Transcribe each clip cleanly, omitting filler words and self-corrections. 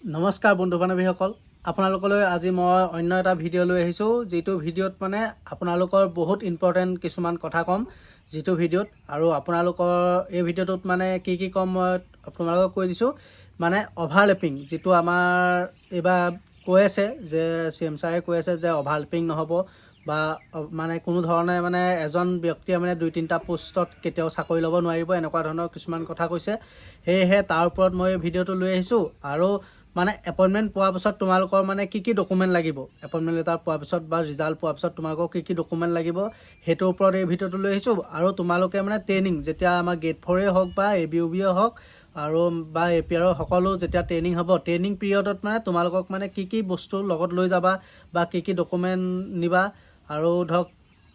নমস্কাৰ বন্ধু বান্ধৱীসকল, আপোনালোকলৈ আজি মই অন্য এটা ভিডিঅ' লৈ আহিছোঁ। যিটো ভিডিঅ'ত মানে আপোনালোকৰ বহুত ইম্পৰ্টেণ্ট কিছুমান কথা ক'ম যিটো ভিডিঅ'ত, আৰু আপোনালোকৰ এই ভিডিঅ'টোত মানে কি ক'ম মই আপোনালোকক কৈ দিছোঁ। মানে অভাৰলেপিং, যিটো আমাৰ এইবাৰ কৈ আছে যে CM ছাৰে কৈ আছে যে অভাৰলেপিং নহ'ব, বা মানে কোনো ধৰণে মানে এজন ব্যক্তিয়ে মানে 2-3টা পোষ্টত কেতিয়াও চাকৰি ল'ব নোৱাৰিব, এনেকুৱা ধৰণৰ কিছুমান কথা কৈছে। সেয়েহে তাৰ ওপৰত মই ভিডিঅ'টো লৈ আহিছোঁ। আৰু মানে এপইণ্টমেণ্ট পোৱাৰ পিছত তোমালোকৰ মানে কি ডকুমেণ্ট লাগিব, এপইণ্টমেণ্ট লেটাৰ পোৱাৰ পিছত বা ৰিজাল্ট পোৱাৰ পিছত তোমালোকৰ কি ডকুমেণ্ট লাগিব সেইটোৰ ওপৰত এই ভিডিঅ'টো লৈ আহিছোঁ। আৰু তোমালোকে মানে ট্ৰেইনিং যেতিয়া আমাৰ গেট 4 হওক বা ABUB হওক আৰু বা APR সকলো যেতিয়া ট্ৰেইনিং হ'ব, ট্ৰেইনিং পিৰিয়ডত মানে তোমালোকক মানে কি বস্তু লগত লৈ যাবা বা কি ডকুমেণ্ট নিবা, আৰু ধৰক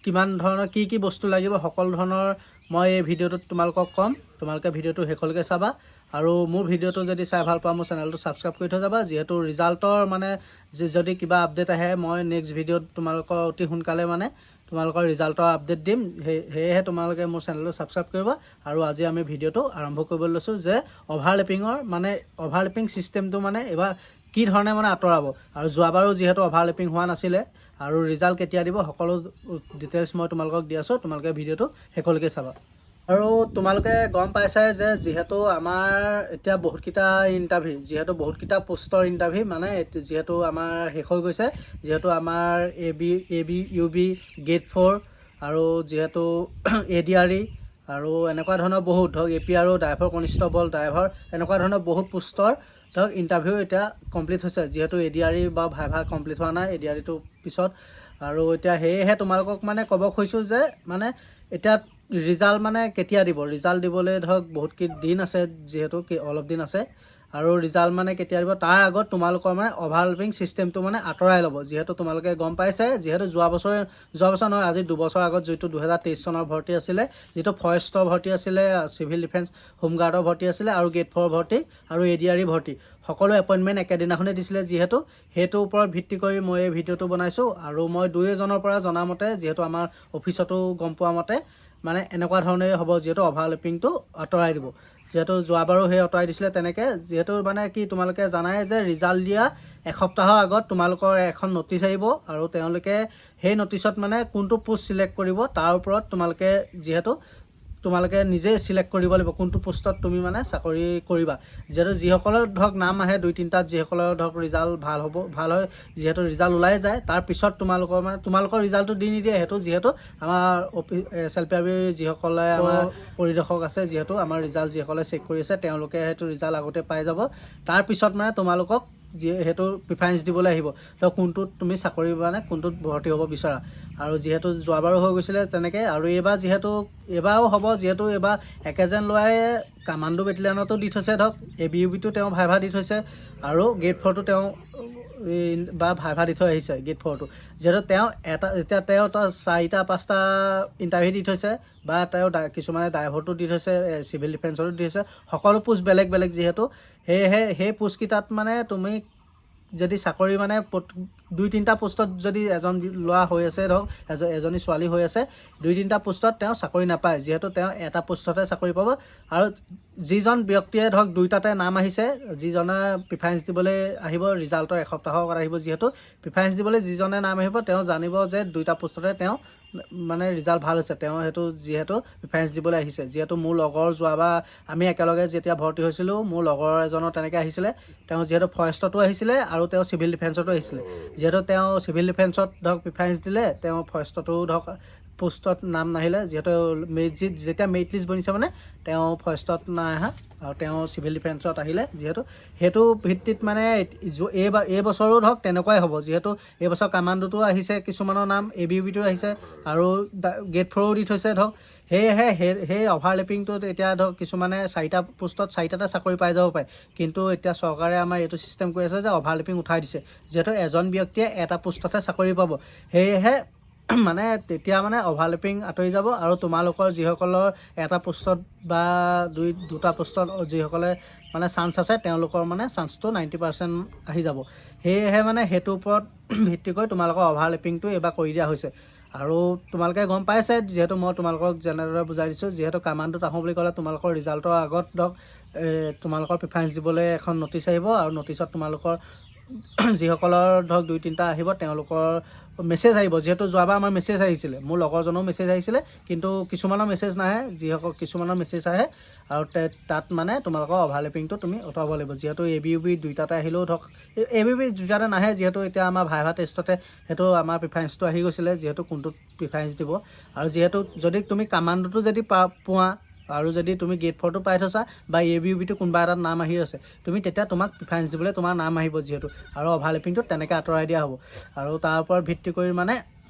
কিমান ধৰণৰ কি বস্তু লাগিব, সকলো ধৰণৰ মই এই ভিডিঅ'টোত তোমালোকক ক'ম। তোমালোকে ভিডিঅ'টো শেষলৈকে চাবা, আৰু মোৰ ভিডিঅ'টো যদি চাই ভাল পোৱা মোৰ চেনেলটো ছাবস্ক্ৰাইব কৰি থৈ যাবা। যিহেতু ৰিজাল্টৰ মানে যদি কিবা আপডেট আহে, মই নেক্সট ভিডিঅ'ত তোমালোকৰ অতি সোনকালে মানে তোমালোকৰ ৰিজাল্টৰ আপডেট দিম। সেয়েহে তোমালোকে মোৰ চেনেলটো ছাবস্ক্ৰাইব কৰিবা। আৰু আজি আমি ভিডিঅ'টো আৰম্ভ কৰিবলৈ লৈছোঁ যে অভাৰলেপিং ছিষ্টেমটো মানে এইবাৰ কি ধৰণে মানে আঁতৰাব। আৰু যোৱাবাৰো যিহেতু অভাৰলেপিং হোৱা নাছিলে, আৰু ৰিজাল্ট কেতিয়া দিব সকলো ডিটেইলছ মই তোমালোকক দি আছোঁ। তোমালোকে ভিডিঅ'টো শেষলৈকে চাবা। আৰু তোমালোকে গম পাইছাই যে যিহেতু আমাৰ এতিয়া বহুতকেইটা বহুতকেইটা পোষ্টৰ ইণ্টাৰভিউ মানে যিহেতু আমাৰ শেষ হৈ গৈছে, যিহেতু আমাৰ ABUB গেট 4 আৰু যিহেতু ADRE আৰু এনেকুৱা ধৰণৰ বহুত ধৰক APR ড্ৰাইভাৰ কনিষ্টেবল ড্ৰাইভাৰ এনেকুৱা ধৰণৰ বহুত পোষ্টৰ ধৰক ইণ্টাৰভিউ এতিয়া কমপ্লিট হৈছে। যিহেতু ADRE বা ভাইভা কমপ্লিট হোৱা নাই, ADREটো পিছত। আৰু এতিয়া সেয়েহে তোমালোকক মানে ক'ব খুজিছোঁ যে মানে এতিয়া ৰিজাল্ট মানে কেতিয়া দিব, ৰিজাল্ট দিবলৈ ধৰক বহুত দিন আছে, যিহেতু অলপ দিন আছে। আৰু ৰিজাল্ট মানে কেতিয়া দিব তাৰ আগত তোমালোকৰ মানে অভাৰলেপিং ছিষ্টেমটো মানে আঁতৰাই ল'ব। যিহেতু তোমালোকে গম পাইছে, যিহেতু যোৱা বছৰ নহয়, আজি 2 বছৰ আগত যিটো 2023 চনৰ ভৰ্তি আছিলে, যিটো ফৰেষ্টৰ ভৰ্তি আছিলে, চিভিল ডিফেন্স হোমগাৰ্ডৰ ভৰ্তি আছিলে, আৰু গেট 4 ভৰ্তি আৰু ADRE ভৰ্তি, সকলো এপইণ্টমেণ্ট একেদিনাখনেই দিছিলে। যিহেতু সেইটোৰ ওপৰত ভিত্তি কৰি মই এই ভিডিঅ'টো বনাইছোঁ। আৰু মই 2-এজনৰ পৰা জনা মতে, যিহেতু আমাৰ অফিচতো গম পোৱা মতে মানে এনেকুৱা ধৰণেই হ'ব, যিহেতু অভাৰলেপিংটো আঁতৰাই দিব। যিহেতু যোৱাবাৰো সেই আঁতৰাই দিছিলে তেনেকৈ। যিহেতু মানে কি তোমালোকে জানাই যে ৰিজাল্ট দিয়া এসপ্তাহৰ আগত তোমালোকৰ এখন ন'টিচ আহিব, আৰু তেওঁলোকে সেই ন'টিচত মানে কোনটো পোষ্ট ছিলেক্ট কৰিব তাৰ ওপৰত তোমালোকে নিজে ছিলেক্ট কৰিব লাগিব কোনটো পোষ্টত তুমি মানে চাকৰি কৰিবা। যিহেতু যিসকলৰ ধৰক নাম আহে 2-3টাত, যিসকলৰ ধৰক ৰিজাল্ট ভাল হয়, যিহেতু ৰিজাল্ট ওলাই যায় তাৰ পিছত তোমালোকৰ ৰিজাল্টটো দি নিদিয়ে। সেইটো যিহেতু আমাৰ SLPRB যিসকলে আমাৰ পৰিদৰ্শক আছে, যিহেতু আমাৰ ৰিজাল্ট যিসকলে চেক কৰি আছে, তেওঁলোকে সেইটো ৰিজাল্ট আগতে পাই যাব। তাৰপিছত মানে তোমালোকক সেইটো প্ৰিফাৰেঞ্চ দিবলৈ আহিব, তো কোনটোত তুমি চাকৰি মানে কোনটোত ভৰ্তি হ'ব বিচৰা। আৰু যিহেতু যোৱাবাৰো হৈ গৈছিলে তেনেকৈ, আৰু এইবাৰো হ'ব। যিহেতু এইবাৰ একেজন ল'ৰাই কামাণ্ডো বেটেলিয়নতো দি থৈছে, ধৰক ABUBটো তেওঁ ভাইভা দি থৈছে, আৰু গেট 4টো তেওঁ ভাইভা দি থৈ আহিছে। গেট 4টো যিহেতু তেওঁ এতিয়া 4-5টা ইণ্টাৰভিউ দি থৈছে, বা তেওঁ কিছুমানে ড্ৰাইভাৰটো দি থৈছে, চিভিল ডিফেন্সতো দি থৈছে, সকলো পোষ্ট বেলেগ বেলেগ। যিহেতু সেয়েহে সেই পোষ্টকেইটাত মানে তুমি যদি চাকৰি মানে 2-3টা পোষ্টত যদি এজন ল'ৰা হৈ আছে, ধৰক এজনী ছোৱালী হৈ আছে, 2-3টা পোষ্টত তেওঁ চাকৰি নাপায়। যিহেতু তেওঁ এটা পোষ্টতে চাকৰি পাব। আৰু যিজন ব্যক্তিয়ে ধৰক 2টাতে নাম আহিছে, যিজনে প্ৰিফাৰেঞ্চ দিবলৈ আহিব, ৰিজাল্টৰ এসপ্তাহৰ আগত আহিব, যিহেতু প্ৰিফাৰেঞ্চ দিবলৈ যিজনে নাম আহিব তেওঁ জানিব যে 2টা পোষ্টতে তেওঁ মানে ৰিজাল্ট ভাল হৈছে, তেওঁ সেইটো যিহেতু প্ৰিফাৰেঞ্চ দিবলৈ আহিছে। যিহেতু মোৰ লগৰ যোৱাবাৰ আমি একেলগে যেতিয়া ভৰ্তি হৈছিলোঁ, মোৰ লগৰ এজনৰ তেনেকৈ আহিছিলে। তেওঁ যিহেতু ফৰেষ্টতো আহিছিলে আৰু তেওঁ চিভিল ডিফেন্সতো আহিছিলে। যিহেতু তেওঁ চিভিল ডিফেন্সত ধৰক প্ৰিফাৰেঞ্চ দিলে, তেওঁ ফৰেষ্টতো ধৰক পোষ্টত নাম নাহিলে। যিহেতু যেতিয়া মেৰিট লিষ্ট বনিছে মানে তেওঁ ফৰেষ্টত নাই অহা, আৰু তেওঁ চিভিল ডিফেন্সত আহিলে। যিহেতু সেইটো ভিত্তিত মানে এইবছৰো ধৰক তেনেকুৱাই হ'ব। যিহেতু এইবছৰ কামাণ্ডোতো আহিছে কিছুমানৰ নাম, ABUBটো আহিছে, আৰু গেট 4ও দি থৈছে ধৰক। সেয়েহে সেই অভাৰলেপিংটোত এতিয়া ধৰক কিছুমানে 4টা পোষ্টত 4টাতে চাকৰি পাই যাব পাৰে। কিন্তু এতিয়া চৰকাৰে আমাৰ এইটো ছিষ্টেম কৰি আছে যে অভাৰলেপিং উঠাই দিছে, যিহেতু এজন ব্যক্তিয়ে এটা পোষ্টতে চাকৰি পাব। সেয়েহে মানে তেতিয়া মানে অভাৰলেপিং আঁতৰি যাব, আৰু তোমালোকৰ যিসকলৰ এটা পোষ্টত বা 2টা পোষ্টত যিসকলে মানে চান্স আছে, তেওঁলোকৰ মানে চান্সটো 90% আহি যাব। সেয়েহে মানে সেইটোৰ ওপৰত ভিত্তি কৰি তোমালোকৰ অভাৰলেপিংটো এইবাৰ কৰি দিয়া হৈছে। আৰু তোমালোকে গম পাইছে, যিহেতু মই তোমালোকক যেনেদৰে বুজাই দিছোঁ, যিহেতু কামাণ্ডোত আহোঁ বুলি ক'লে তোমালোকৰ ৰিজাল্টৰ আগত ধৰক তোমালোকৰ প্ৰিফাৰেঞ্চ দিবলৈ এখন ন'টিচ আহিব আৰু ন'টিচত তোমালোকৰ যিসকলৰ ধৰক 2-3টা আহিব তেওঁলোকৰ মেছেজ আহিব। যিহেতু যোৱাবাৰ আমাৰ মেছেজ আহিছিলে, মোৰ লগৰজনেও মেছেজ আহিছিলে, কিন্তু কিছুমানৰ মেছেজ নাহে, যিসকল কিছুমানৰ মেছেজ আহে আৰু তাত মানে তোমালোকৰ অভাৰলেপিংটো তুমি আঁতৰাব লাগিব। যিহেতু ABUB 2টাতে আহিলেও ধৰক ABUB 2টাতে নাহে, যিহেতু এতিয়া আমাৰ ভাইভা টেষ্টতে সেইটো আমাৰ প্ৰিফাৰেঞ্চটো আহি গৈছিলে, যিহেতু কোনটোত প্ৰিফাৰেঞ্চ দিব। আৰু যিহেতু যদি তুমি কামাণ্ডোটো যদি পোৱা আৰু যদি তুমি গেট 4টো পাই থৈছা বা ABUBটো কোনোবা এটাত নাম আহি আছে, তুমি তেতিয়া তোমাক প্ৰিফাৰেঞ্চ দিবলৈ তোমাৰ নাম আহিব যিহেতু, আৰু অভাৰলেপিংটো তেনেকৈ আঁতৰাই দিয়া হ'ব। আৰু তাৰ ওপৰত ভিত্তি কৰি মানে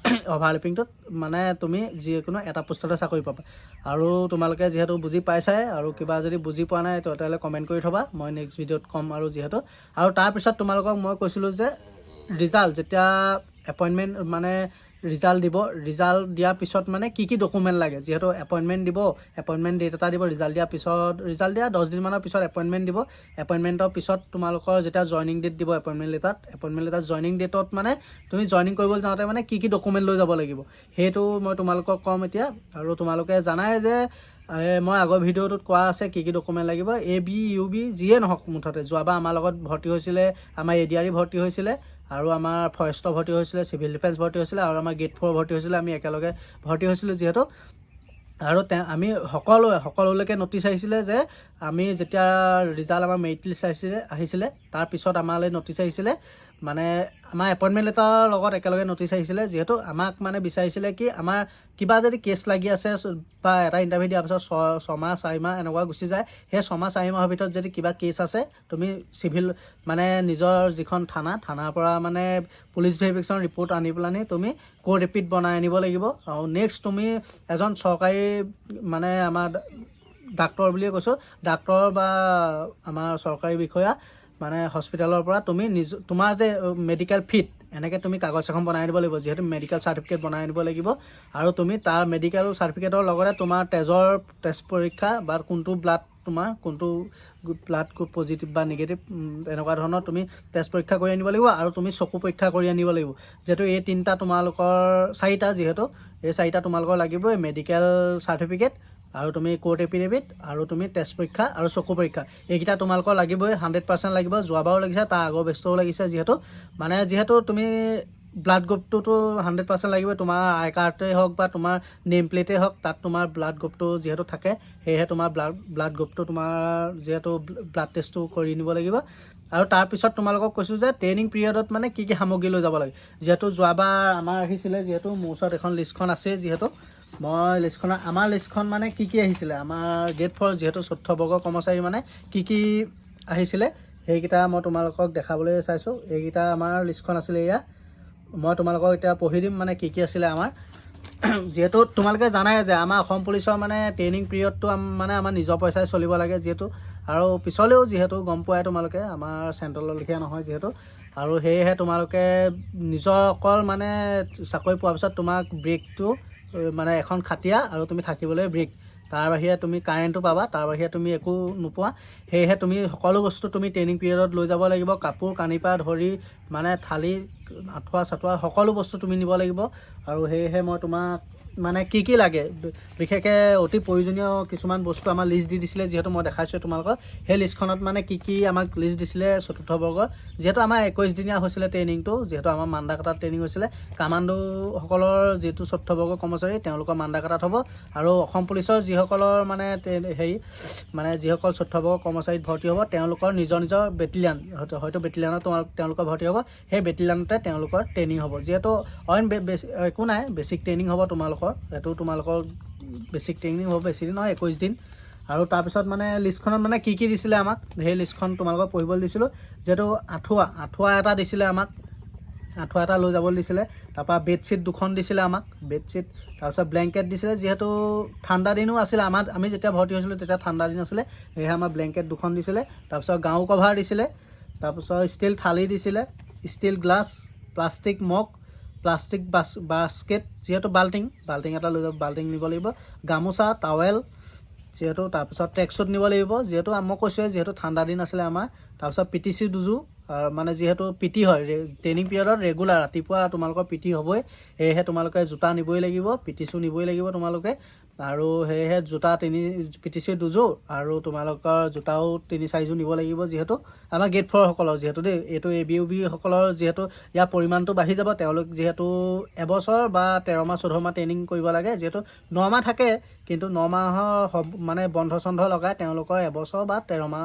অভাৰলেপিংটোত মানে তুমি যিকোনো এটা পোষ্টতে চাকৰি পাবা। আৰু তোমালোকে যিহেতু বুজি পাইছাই, আৰু কিবা যদি বুজি পোৱা নাই তেতিয়াহ'লে কমেণ্ট কৰি থ'বা, মই নেক্সট ভিডিঅ'ত ক'ম। আৰু যিহেতু আৰু তাৰপিছত তোমালোকক মই কৈছিলোঁ যে ৰিজাল্ট যেতিয়া এপইণ্টমেণ্ট মানে ৰিজাল্ট দিব, ৰিজাল্ট দিয়াৰ পিছত মানে কি ডকুমেণ্ট লাগে, যিহেতু এপইণ্টমেণ্ট দিব, এপইণ্টমেণ্ট ডেট এটা দিব, ৰিজাল্ট দিয়াৰ পিছত ৰিজাল্ট দিয়া 10 দিনমানৰ পিছত এপইণ্টমেণ্ট দিব। এপইণ্টমেণ্টৰ পিছত তোমালোকৰ যেতিয়া জইনিং ডেট দিব এপইণ্টমেণ্ট লেটাৰত জইনিং ডেটত মানে তুমি জইনিং কৰিবলৈ যাওঁতে মানে কি ডকুমেণ্ট লৈ যাব লাগিব সেইটো মই তোমালোকক ক'ম এতিয়া। আৰু তোমালোকে জানাই যে মই আগৰ ভিডিঅ'টোত কোৱা আছে কি ডকুমেণ্ট লাগিব। ABUB যিয়ে নহওক, মুঠতে যোৱাবাৰ আমাৰ লগত ভৰ্তি হৈছিলে, আমাৰ ADRE ভৰ্তি হৈছিলে, আৰু আমাৰ ফৰেষ্টৰ ভৰ্তি হৈছিলে, চিভিল ডিফেন্স ভৰ্তি হৈছিলে, আৰু আমাৰ গেট 4 ভৰ্তি হৈছিলে, আমি একেলগে ভৰ্তি হৈছিলোঁ যিহেতু। আৰু আমি সকলোলৈকে ন'টিচ আহিছিলে যে আমি যেতিয়া ৰিজাল্ট আমাৰ মেৰিট লিষ্ট আহিছিলে তাৰপিছত আমালৈ ন'টিচ আহিছিলে, মানে আমাৰ এপইণ্টমেণ্ট লেটাৰৰ লগত একেলগে ন'টিচ আহিছিলে। যিহেতু আমাক মানে বিচাৰিছিলে কি আমাৰ কিবা যদি কেছ লাগি আছে বা এটা ইণ্টাৰভিউ দিয়াৰ পিছত 6 মাহ 4 মাহ এনেকুৱা গুচি যায়, সেই 6 মাহ 4 মাহৰ ভিতৰত যদি কিবা কেছ আছে তুমি চিভিল মানে নিজৰ যিখন থানাৰ পৰা মানে পুলিচ ভেৰিফিকেশ্যন ৰিপৰ্ট আনি পেলানি তুমি কোৰ্ট এপিট বনাই আনিব লাগিব। আৰু নেক্সট তুমি এজন চৰকাৰী মানে আমাৰ ডাক্তৰ বুলিয়ে কৈছোঁ, ডাক্তৰ বা আমাৰ চৰকাৰী বিষয়া মানে হস্পিটেলৰ পৰা তুমি তোমাৰ যে মেডিকেল ফিট এনেকৈ তুমি কাগজ এখন বনাই আনিব লাগিব, যিহেতু মেডিকেল চাৰ্টিফিকেট বনাই আনিব লাগিব। আৰু তুমি তাৰ মেডিকেল চাৰ্টিফিকেটৰ লগতে তোমাৰ তেজ পৰীক্ষা বা কোনটো ব্লাড তোমাৰ কোনটো ব্লাড গ্ৰুপ পজিটিভ বা নিগেটিভ এনেকুৱা ধৰণৰ তুমি তেজ পৰীক্ষা কৰি আনিব লাগিব। আৰু তুমি চকু পৰীক্ষা কৰি আনিব লাগিব, যিহেতু এই 3টা তোমালোকৰ 4টা, যিহেতু এই 4টা তোমালোকৰ লাগিবই, মেডিকেল চাৰ্টিফিকেট আৰু তুমি কোৰ্ট এফিডেভিট আৰু তুমি তেজ পৰীক্ষা আৰু চকু পৰীক্ষা, এইকেইটা তোমালোকৰ লাগিবই, 100% লাগিব। যোৱাবাৰো লাগিছে, তাৰ আগৰ বেষ্টৰো লাগিছে। যিহেতু তুমি ব্লাড গ্ৰুপটোতো 100% লাগিবই, তোমাৰ আই কাৰ্ডেই হওক বা তোমাৰ নেম প্লেটেই হওক, তাত তোমাৰ ব্লাড গ্ৰুপটো যিহেতু থাকে, সেয়েহে তোমাৰ ব্লাড গ্ৰুপটো তোমাৰ যিহেতু ব্লাড টেষ্টটো কৰি নিব লাগিব। আৰু তাৰপিছত তোমালোকক কৈছোঁ যে ট্ৰেইনিং পিৰিয়ডত মানে কি সামগ্ৰী লৈ যাব লাগে। যিহেতু যোৱাবাৰ আমাৰ আহিছিলে, যিহেতু মোৰ ওচৰত এখন লিষ্টখন আছে, যিহেতু মই আমাৰ লিষ্টখন মানে কি আহিছিলে, আমাৰ গেট 4 যিহেতু 4ৰ্থ বৰ্গৰ কৰ্মচাৰী মানে কি আহিছিলে সেইকেইটা মই তোমালোকক দেখাবলৈ চাইছোঁ। এইকেইটা আমাৰ লিষ্টখন আছিলে, এয়া মই তোমালোকক এতিয়া পঢ়ি দিম মানে কি আছিলে আমাৰ। যিহেতু তোমালোকে জানাই যে আমাৰ অসম পুলিচৰ মানে ট্ৰেইনিং পিৰিয়ডটো মানে আমাৰ নিজৰ পইচাই চলিব লাগে, যিহেতু আৰু পিছলেও যিহেতু গম পোৱাই তোমালোকে আমাৰ চেণ্ট্ৰেলৰ লেখীয়া নহয় যিহেতু। আৰু সেয়েহে তোমালোকে নিজৰ অকল মানে চাকৰি পোৱাৰ পিছত তোমাক ব্ৰেকটো মানে এখন খাটিয়া আৰু তুমি থাকিবলৈ ব্ৰেক, তাৰ বাহিৰে তুমি কাৰেণ্টটো পাবা, তাৰ বাহিৰে তুমি একো নোপোৱা। সেয়েহে তুমি সকলো বস্তু তুমি ট্ৰেইনিং পিৰিয়ডত লৈ যাব লাগিব, কাপোৰ কানিৰ পৰা ধৰি মানে থালি আঁঠুৱা চাঠুৱা সকলো বস্তু তুমি নিব লাগিব। আৰু সেয়েহে মই তোমাক মানে কি লাগে বিশেষকৈ অতি প্ৰয়োজনীয় কিছুমান বস্তু আমাৰ লিষ্ট দি দিছিলে, যিহেতু মই দেখাইছোঁ তোমালোকক। সেই লিষ্টখনত মানে কি আমাক লিষ্ট দিছিলে 4ৰ্থ বৰ্গৰ, যিহেতু আমাৰ 21 দিনীয়া হৈছিলে ট্ৰেইনিংটো, যিহেতু আমাৰ মান্দাকাটাত ট্ৰেইনিং হৈছিলে। কামাণ্ডোসকলৰ যিটো 4ৰ্থ বৰ্গৰ কৰ্মচাৰী তেওঁলোকৰ মান্দাকাটাত হ'ব। আৰু অসম পুলিচৰ যিসকলৰ মানে মানে যিসকল 4ৰ্থ বৰ্গৰ কৰ্মচাৰীত ভৰ্তি হ'ব, তেওঁলোকৰ নিজৰ বেটেলিয়ান, হয়তো বেটেলিয়ানত তেওঁলোকৰ ভৰ্তি হ'ব, সেই বেটেলিয়ানতে তেওঁলোকৰ ট্ৰেইনিং হ'ব। যিহেতু অইন একো নাই, বেছিক ট্ৰেইনিং হ'ব তোমালোকৰ, তোমালোকৰ বেছিক ট্ৰেইনিং হ'ব, বেছি দিন নহয় 21 দিন। আৰু তাৰপিছত মানে লিষ্টখনত মানে কি দিছিলে আমাক, সেই লিষ্টখন তোমালোকক পঢ়িবলৈ দিছিলোঁ। যিহেতু আঁঠুৱা এটা দিছিলে আমাক, আঁঠুৱা এটা লৈ যাবলৈ দিছিলে। তাৰপৰা বেডশ্বীট 2খন দিছিলে আমাক, বেডশ্বীট, তাৰপিছত ব্লেংকেট দিছিলে। যিহেতু ঠাণ্ডা দিনো আছিলে, আমি যেতিয়া ভৰ্তি হৈছিলোঁ তেতিয়া ঠাণ্ডা দিন আছিলে, সেয়েহে আমাৰ ব্লেংকেট 2খন দিছিলে। তাৰপিছত গাৰু কভাৰ দিছিলে, তাৰপিছত ষ্টিল থালি দিছিলে, steel glass, plastic mug, plastic basket, যিহেতু বাল্টিং এটা লৈ যাব, বাল্টিং নিব লাগিব, গামোচা, টাৱেল, যিহেতু তাৰপিছত ট্ৰেকশ্বুট নিব লাগিব, যিহেতু মই কৈছোঁৱে যিহেতু ঠাণ্ডা দিন আছিলে আমাৰ। তাৰপিছত PTC দুযোৰ, মানে যিহেতু PT হয় ট্ৰেইনিং পিৰিয়ডত ৰেগুলাৰ ৰাতিপুৱা তোমালোকৰ PT হ'বই, সেয়েহে তোমালোকে জোতা নিবই লাগিব, PT শ্বু নিবই লাগিব তোমালোকে। আৰু সেয়েহে জোতা PTC দুযোৰ আৰু তোমালোকৰ জোতাও 3-4যোৰ নিব লাগিব, যিহেতু আমাৰ গেট 4 সকলৰ যিহেতু দেই এইটো ABUB সকলৰ যিহেতু ইয়াৰ পৰিমাণটো বাঢ়ি যাব। তেওঁলোক যিহেতু এবছৰ বা 13 মাহ 14 মাহ ট্ৰেইনিং কৰিব লাগে, যিহেতু 9 মাহ থাকে, কিন্তু 9 মাহৰ মানে বন্ধ চন্ধ লগাই তেওঁলোকৰ এবছৰ বা 13 মাহ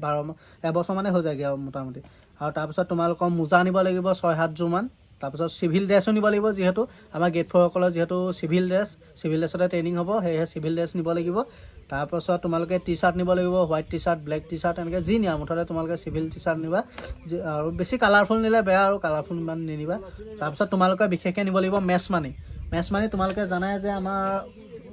12 মাহ এবছৰ মানে হৈ যায়গৈ আৰু মোটামুটি। আৰু তাৰপিছত তোমালোকৰ মোজা নিব লাগিব 6-7যোৰ মান। তাৰপিছত চিভিল ড্ৰেছো নিব লাগিব, যিহেতু আমাৰ গেট 4 সকলৰ যিহেতু চিভিল ড্ৰেছতে ট্ৰেইনিং হ'ব, সেয়েহে চিভিল ড্ৰেছ নিব লাগিব। তাৰপাছত তোমালোকে টি-চাৰ্ট নিব লাগিব, হোৱাইট টি-চাৰ্ট, ব্লেক টি-চাৰ্ট, এনেকৈ যি নিয়া মুঠতে তোমালোকে চিভিল টি-চাৰ্ট নিবা। আৰু বেছি কালাৰফুল নিলে বেয়া, আৰু কালাৰফুল ইমান নিনিবা। তাৰপিছত তোমালোকে বিশেষকৈ নিব লাগিব মেচ মানি। তোমালোকে জানাই যে আমাৰ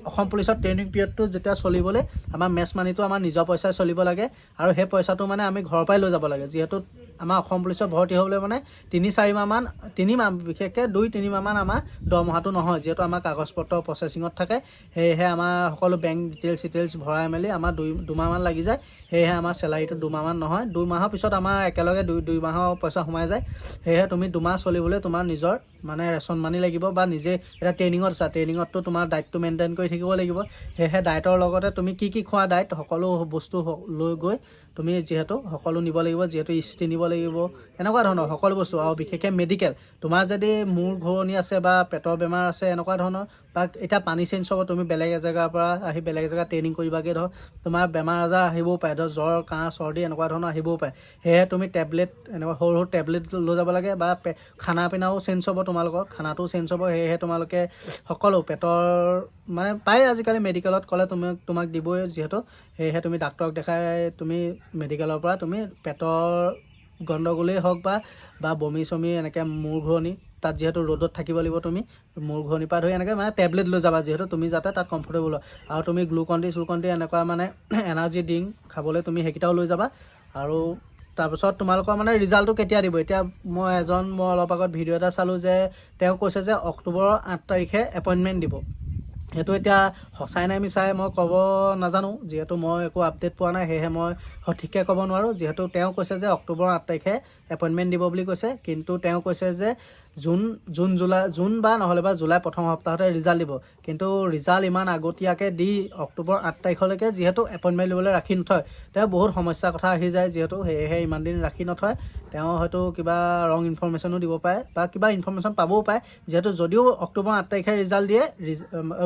অসম পুলিচৰ ট্ৰেইনিং পিৰিয়ডটো যেতিয়া চলিবলৈ আমাৰ মেচ মানিটো আমাৰ নিজৰ পইচাই চলিব লাগে, আৰু সেই পইচাটো মানে আমি ঘৰৰ পৰাই লৈ যাব লাগে। যিহেতু আমাৰ অসম পুলিচত ভৰ্তি হ'বলৈ মানে 3-4 মাহমান, 3 মাহ বিশেষকৈ 2-3 মাহমান আমাৰ দৰমহাটো নহয়, যিহেতু আমাৰ কাগজ পত্ৰ প্ৰচেচিঙত থাকে। সেয়েহে আমাৰ সকলো বেংক ডিটেইলছ ভৰাই মেলি আমাৰ 2 মাহমান লাগি যায়। সেয়েহে আমাৰ চেলাৰীটো 2 মাহমান নহয়, 2 মাহৰ পিছত আমাৰ একেলগে 2 মাহৰ পইচা সোমাই যায়। সেয়েহে তুমি 2 মাহ চলিবলৈ তোমাৰ নিজৰ মানে ৰেচন মানি লাগিব, বা নিজে এটা ট্ৰেইনিঙত আছা, ট্ৰেইনিঙততো তোমাৰ ডায়েটটো মেইনটেইন কৰি থাকিব লাগিব। সেয়েহে ডায়েটৰ লগতে তুমি কি খোৱা ডায়েট সকলো বস্তু লৈ গৈ তুমি যিহেতু সকলো নিব লাগিব, যিহেতু ইস্ত্ৰি নিব লাগিব, এনেকুৱা ধৰণৰ সকলো বস্তু। আৰু বিশেষকৈ মেডিকেল, তোমাৰ যদি মূৰ ঘূৰণি আছে বা পেটৰ বেমাৰ আছে এনেকুৱা ধৰণৰ, বা এতিয়া পানী চেঞ্জ হ'ব, তুমি বেলেগ এজেগাৰ পৰা আহি বেলেগ এজেগাত ট্ৰেইনিং কৰিবাগৈ, ধৰক তোমাৰ বেমাৰ আজাৰ আহিবও পাৰে, ধৰক জ্বৰ, কাহ, চৰ্দি এনেকুৱা ধৰণৰ আহিবও পাৰে। সেয়েহে তুমি টেবলেট, এনেকুৱা সৰু টেবলেট লৈ যাব লাগে। বা খানা পিনাও চেঞ্জ হ'ব, তোমালোকৰ খানাটোও চেঞ্জ হ'ব। সেয়েহে তোমালোকে সকলো পেটৰ মানে পায় আজিকালি মেডিকেলত ক'লে তোমাক দিবই, যিহেতু সেয়েহে তুমি ডাক্তৰক দেখাই তুমি মেডিকেলৰ পৰা তুমি পেটৰ গণ্ডগোলেই হওক বা বমি চমি এনেকৈ মূৰ ঘূৰণি, তাত যিহেতু ৰ'দত থাকিব লাগিব, তুমি মূৰ ঘূৰণিৰ পৰা ধৰি এনেকৈ মানে টেবলেট লৈ যাবা, যিহেতু তুমি যাতে তাত কমফৰ্টেবল হয়। আৰু তুমি গ্লুকন-ডি এনেকুৱা মানে এনাৰ্জি ড্ৰিংক খাবলৈ তুমি সেইকেইটাও লৈ যাবা। আৰু তাৰপিছত তোমালোকৰ মানে ৰিজাল্টটো কেতিয়া দিব, এতিয়া মই অলপ আগত ভিডিঅ' এটা চালোঁ যে তেওঁ কৈছে যে অক্টোবৰৰ 8 তাৰিখে এপইণ্টমেণ্ট দিব। সেইটো এতিয়া সঁচাই নাই মিছাই মই ক'ব নাজানো, যিহেতু মই একো আপডেট পোৱা নাই, সেয়েহে মই সঠিককৈ ক'ব নোৱাৰোঁ। যিহেতু তেওঁ কৈছে যে অক্টোবৰৰ 8 তাৰিখে এপইণ্টমেণ্ট দিব বুলি কৈছে, কিন্তু তেওঁ কৈছে যে জুন বা নহ'লে বা জুলাই প্ৰথম সপ্তাহতে ৰিজাল্ট দিব। কিন্তু ৰিজাল্ট ইমান আগতীয়াকৈ দি অক্টোবৰ 8 তাৰিখলৈকে যিহেতু এপইণ্টমেণ্ট দিবলৈ ৰাখি নথয়, তেওঁ বহুত সমস্যাৰ কথা আহি যায়, যিহেতু সেয়েহে ইমান দিন ৰাখি নথয়। তেওঁ হয়তো কিবা ৰং ইনফৰমেশ্যনো দিব পাৰে, বা কিবা ইনফৰমেশ্যন পাবও পাৰে, যিহেতু যদিও অক্টোবৰ 8 তাৰিখে ৰিজাল্ট দিয়ে,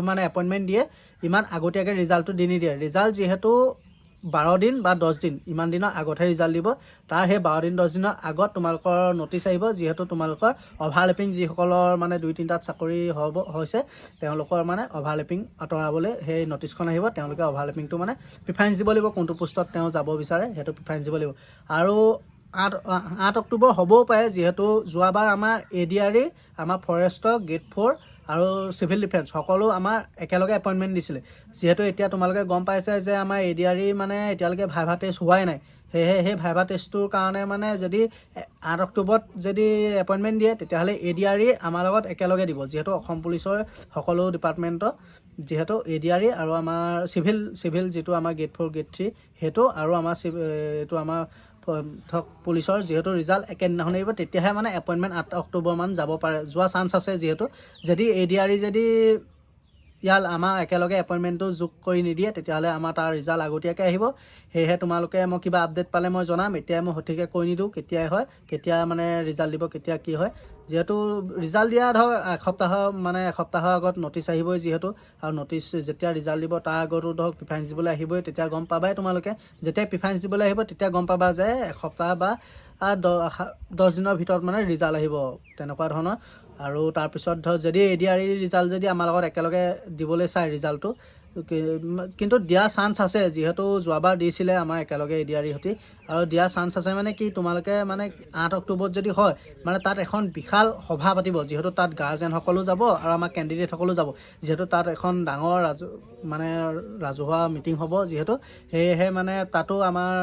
মানে এপইণ্টমেণ্ট দিয়ে, ইমান আগতীয়াকৈ ৰিজাল্টটো দি নিদিয়ে। ৰিজাল্ট যিহেতু 12 দিন বা 10 দিন ইমান দিনৰ আগতহে ৰিজাল্ট দিব। তাৰ সেই 12 দিন 10 দিনৰ আগত তোমালোকৰ নটিচ আহিব, যিহেতু তোমালোকৰ অভাৰলেপিং যিসকলৰ মানে 2-3টাত চাকৰি হৈছে, তেওঁলোকৰ মানে অভাৰলেপিং আঁতৰাবলৈ সেই নটিচখন আহিব। তেওঁলোকে অভাৰলেপিংটো মানে প্ৰিফাৰেঞ্চ দিব লাগিব, কোনটো পোষ্টত তেওঁ যাব বিচাৰে সেইটো প্ৰিফাৰেঞ্চ দিব লাগিব। আৰু 8 অক্টোবৰ হ'বও পাৰে, যিহেতু যোৱাবাৰ আমাৰ ADRE, আমাৰ ফৰেষ্টৰ, গেট 4 আৰু চিভিল ডিফেন্স সকলো আমাৰ একেলগে এপইণ্টমেণ্ট দিছিলে। যিহেতু এতিয়া তোমালোকে গম পাইছে যে আমাৰ ADRE মানে এতিয়ালৈকে ভাইভা টেষ্ট হোৱাই নাই। সেয়েহে সেই ভাইভা টেষ্টটোৰ কাৰণে মানে যদি 8 অক্টোবৰত যদি এপইণ্টমেণ্ট দিয়ে, তেতিয়াহ'লে ADRE আমাৰ লগত একেলগে দিব, যিহেতু অসম পুলিচৰ সকলো ডিপাৰ্টমেণ্টৰ, যিহেতু ADRE আৰু আমাৰ চিভিল যিটো আমাৰ গেট 4 গেট 3 সেইটো, আৰু আমাৰ এইটো আমাৰ পুলিচৰ যিহেতু ৰিজাল্ট একেদিনাখন আহিব, তেতিয়াহে মানে এপইণ্টমেণ্ট 8 অক্টোবৰমান যাব পাৰে, যোৱা চান্স আছে। যিহেতু যদি ADRE যদি ইয়াৰ আমাৰ একেলগে এপইণ্টমেণ্টটো যোগ কৰি নিদিয়ে, তেতিয়াহ'লে আমাৰ তাৰ ৰিজাল্ট আগতীয়াকৈ আহিব। সেয়েহে তোমালোকে মই কিবা আপডেট পালে মই জনাম। এতিয়াই মই সঠিককৈ কৈ নিদিওঁ কেতিয়াই হয়, কেতিয়া মানে ৰিজাল্ট দিব, কেতিয়া কি হয়। যিহেতু ৰিজাল্ট দিয়া ধৰক এসপ্তাহৰ আগত নটিচ আহিবই, যিহেতু আৰু নটিচ যেতিয়া ৰিজাল্ট দিব তাৰ আগতো ধৰক প্ৰিফাৰেঞ্চ দিবলৈ আহিবই, তেতিয়া গম পাবাই তোমালোকে। যেতিয়া প্ৰিফাৰেঞ্চ দিবলৈ আহিব তেতিয়া গম পাবা যে এসপ্তাহ বা 10 দিনৰ ভিতৰত মানে ৰিজাল্ট আহিব, তেনেকুৱা ধৰণৰ। আৰু তাৰপিছত ধৰক যদি ADRE ৰিজাল্ট যদি আমাৰ লগত একেলগে দিবলৈ চায় ৰিজাল্টটো, কিন্তু দিয়া চান্স আছে, যিহেতু যোৱাবাৰ দিছিলে আমাৰ একেলগে ADRE সৈতে, আৰু দিয়া চান্স আছে মানে কি, তোমালোকে মানে 8 অক্টোবৰত যদি হয় মানে তাত এখন বিশাল সভা পাতিব, যিহেতু তাত গাৰ্জেনসকলো যাব আৰু আমাৰ কেণ্ডিডেটসকলো যাব, যিহেতু তাত এখন ডাঙৰ ৰাজহুৱা মিটিং হ'ব। যিহেতু সেয়েহে মানে তাতো আমাৰ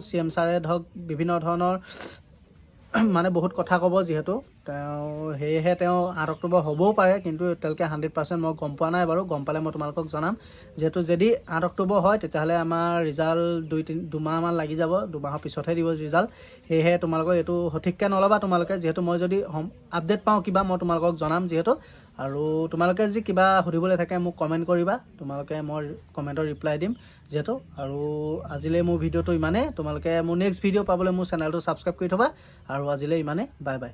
CM ছাৰে ধৰক বিভিন্ন ধৰণৰ মানে বহুত কথা ক'ব, যিহেতু সেয়েহে 8 অক্টোবৰ হ'বও পাৰে, কিন্তু এতিয়ালৈকে 100% মই গম পোৱা নাই বাৰু। গম পালে মই তোমালোকক জনাম। যিহেতু যদি 8 অক্টোবৰ হয় তেতিয়াহ'লে আমাৰ ৰিজাল্ট 2 মাহমান লাগি যাব, 2 মাহৰ পিছতহে দিব ৰিজাল্ট। সেয়েহে তোমালোকক এইটো সঠিককৈ নল'বা তোমালোকে, যিহেতু মই যদি আপডেট পাওঁ কিবা মই তোমালোকক জনাম যিহেতু। আৰু তোমালোকে যদি কিবা সুধিবলৈ থাকে মোক কমেণ্ট কৰিবা, তোমালোকে মই কমেণ্টৰ ৰিপ্লাই দিম যিহেতু। আৰু আজিলৈ মোৰ ভিডিঅ'টো ইমানেই। তোমালোকে মোৰ নেক্সট ভিডিঅ' পাবলৈ মোৰ চেনেলটো ছাবস্ক্ৰাইব কৰি থ'বা। আৰু আজিলৈ ইমানেই, বাই বাই।